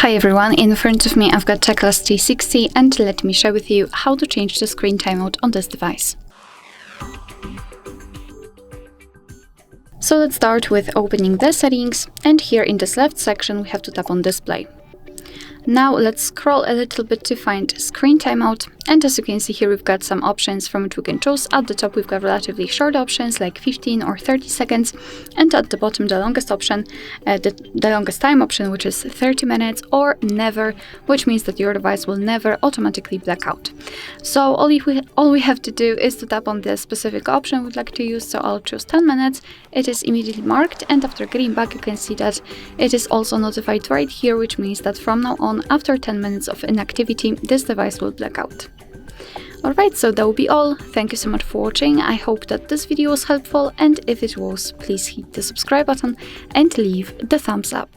Hi everyone, in front of me I've got TECLAST T60 and let me share with you how to change the screen timeout on this device. So let's start with opening the settings, and here in this left section we have to tap on display. Now let's scroll a little bit to find screen timeout, and as you can see here we've got some options from which we can choose. At the top we've got relatively short options like 15 or 30 seconds, and at the bottom the longest option, the longest time option, which is 30 minutes, or never, which means that your device will never automatically black out. So all we have to do is to tap on the specific option we'd like to use. So I'll choose 10 minutes, it is immediately marked, and after getting back you can see that it is also notified right here, which means that from now on, after 10 minutes of inactivity, this device will black out. Alright, so that will be all. Thank you so much for watching. I hope that this video was helpful, and if it was, please hit the subscribe button and leave the thumbs up.